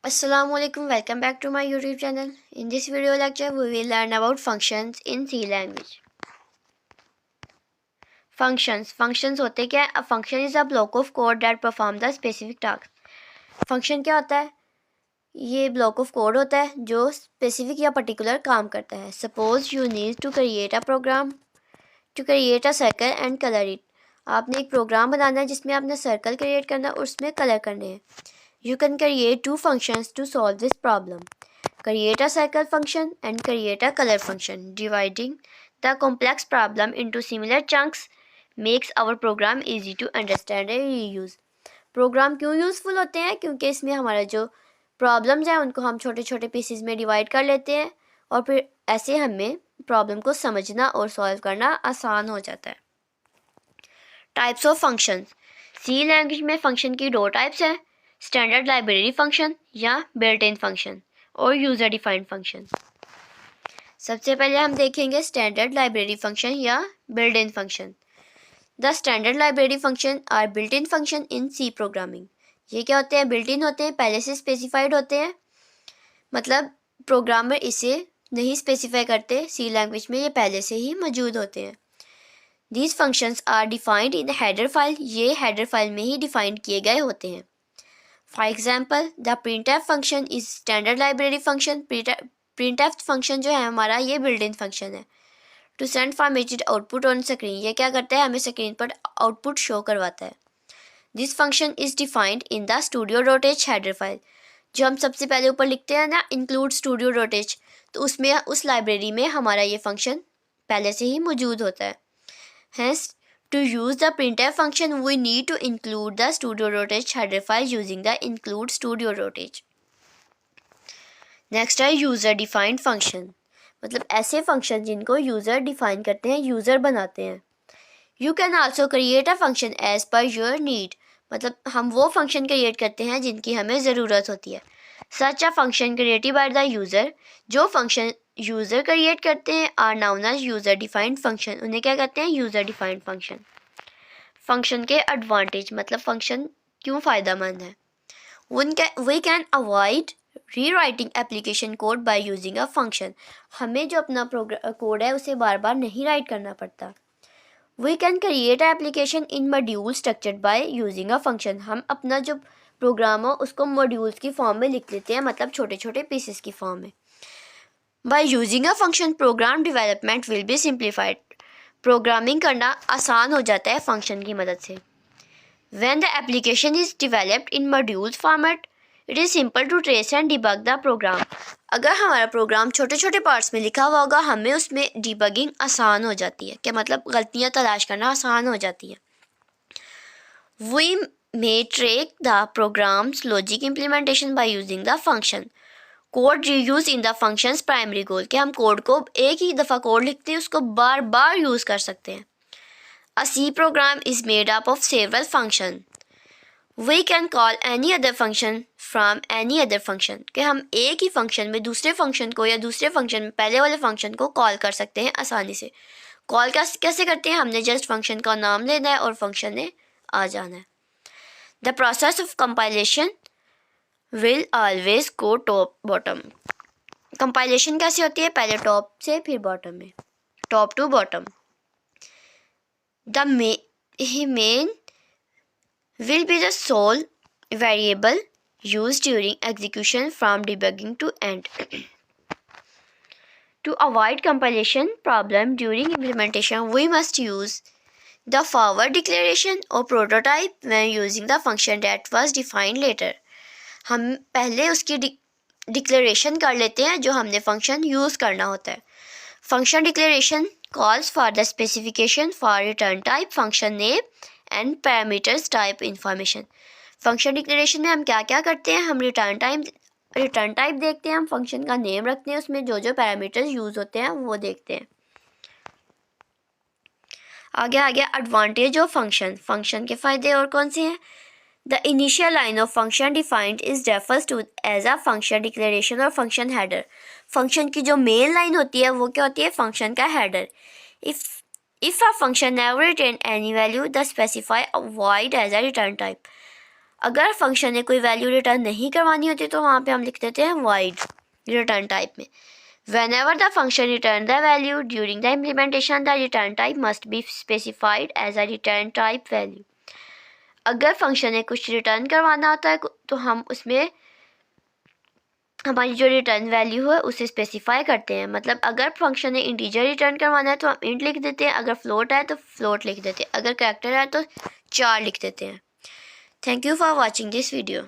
Assalamualaikum, welcome back to my YouTube channel. In this video lecture, we will learn about functions in C language. Functions होते क्या है? A function is a block of code that perform the specific task. Function क्या होता है? ये block of code होता है जो specific या particular काम करता है. Suppose you need to create a program to create a circle and color it. आपने एक प्रोग्राम बनाना है जिसमें आपने सर्कल क्रिएट करना है और उसमें कलर करने हैं. You can create two functions to solve this problem. Create a circle function and create a color function. Dividing the complex problem into similar chunks makes our program easy to understand and reuse. Program क्यों useful होते हैं? क्योंकि इसमें हमारा जो problems हैं उनको हम छोटे छोटे पीसेस में डिवाइड कर लेते हैं और फिर ऐसे हमें प्रॉब्लम को समझना और सॉल्व करना आसान हो जाता है. Types of functions. C language में फंक्शन की दो टाइप्स हैं, स्टैंडर्ड लाइब्रेरी फंक्शन या बिल्ट इन फंक्शन और यूज़र डिफाइंड फंक्शन. सबसे पहले हम देखेंगे स्टैंडर्ड लाइब्रेरी फंक्शन या built in function. The standard library function are built in function in C programming. ये क्या होते हैं? बिल्ट इन होते हैं, पहले से स्पेसिफाइड होते हैं, मतलब प्रोग्रामर इसे नहीं स्पेसिफाई करते, सी लैंग्वेज में ये पहले से ही मौजूद होते हैं. These functions are defined in header file. ये हेडर फाइल में ही डिफाइंड किए गए होते हैं. For example, the printf function is standard library function. printf function जो है हमारा ये built-in function है. To send formatted output on screen. ये क्या करता है? हमें स्क्रीन पर आउटपुट शो करवाता है. This function is defined in the studio.h header file. जो हम सबसे पहले ऊपर लिखते हैं ना, include studio.h, तो उसमें उस लाइब्रेरी में हमारा ये फंक्शन पहले से ही मौजूद होता है. Hence, to use the printf function, we need to include the studio.h header file using the include studio.h. Next है user defined function. मतलब ऐसे फंक्शन जिनको यूज़र डिफाइन करते हैं, यूज़र बनाते हैं. You can also create a function as per your need. मतलब हम वो फंक्शन क्रिएट करते हैं जिनकी हमें ज़रूरत होती है. Such a function created by the user. जो फंक्शन यूज़र क्रिएट करते हैं are known as user defined function. उन्हें क्या कहते हैं? User defined function. फंक्शन के एडवांटेज, मतलब फंक्शन क्यों फ़ायदेमंद है. We can avoid rewriting application code by using a function. हमें जो अपना कोड है उसे बार बार नहीं राइट करना पड़ता. We can create application in module structured by using a function. हम अपना जो प्रोग्राम हो उसको मॉड्यूल्स की फॉर्म में लिख लेते हैं, मतलब छोटे छोटे पीसेस की फॉर्म में. By using a function program development will be simplified. Programming करना आसान हो जाता है फंक्शन की मदद से. When the application is developed in modules format, it is simple to trace and debug the program. अगर हमारा प्रोग्राम छोटे छोटे पार्ट्स में लिखा हुआ होगा, हमें उसमें डिबगिंग आसान हो जाती है. क्या मतलब? गलतियाँ तलाश करना आसान हो जाती है. We may track the program's logic implementation by using the function. Code reuse in the functions primary goal. कि हम कोड को एक ही दफ़ा कोड लिखते हैं, उसको बार बार यूज़ कर सकते हैं. A C program is made up of several functions. We can call any other function from any other function. कि हम एक ही फंक्शन में दूसरे फंक्शन को या दूसरे फंक्शन में पहले वाले फंक्शन को कॉल कर सकते हैं आसानी से. कॉल कैसे करते हैं? हमने जस्ट फंक्शन का नाम लेना है और फंक्शन ने आ जाना है. The process of compilation will always go top bottom. Compilation कैसे होती है? पहले टॉप से फिर बॉटम में, top to bottom. The main will be the sole variable used during execution from debugging to end. To avoid compilation problem during implementation, we must use the forward declaration or prototype when using the function that was defined later. हम पहले उसकी declaration कर लेते हैं जो हमने function use करना होता है. Function declaration calls for the specification for return type, function name and parameters type information. Function declaration में हम क्या क्या करते हैं? हम रिटर्न टाइप देखते हैं, हम फंक्शन का नेम रखते हैं, उसमें जो जो पैरामीटर्स यूज़ होते हैं वो देखते हैं. आगे एडवांटेज ऑफ फंक्शन के फ़ायदे और कौन से हैं? The initial line of function defined is refers to as a function declaration और function header. फंक्शन की जो मेन लाइन होती है वो क्या होती है? फंक्शन का header. If a function never return any value, the specify a void as a return type. अगर फंक्शन ने कोई वैल्यू रिटर्न नहीं करवानी होती तो वहाँ पे हम लिख देते हैं वाइड रिटर्न टाइप में। Whenever the function return the value during the implementation, the return type must be specified as a return type value. अगर फंक्शन ने कुछ रिटर्न करवाना होता है तो हम उसमें हमारी जो रिटर्न वैल्यू है उसे स्पेसिफाई करते हैं। मतलब अगर फंक्शन ने इंटीजर रिटर्न करवाना है तो हम इंट लिख देते हैं, अगर फ्लोट है तो फ्लोट लिख देते हैं, अगर कैरेक्टर है तो 4 लिख देते हैं। Thank you for watching this video.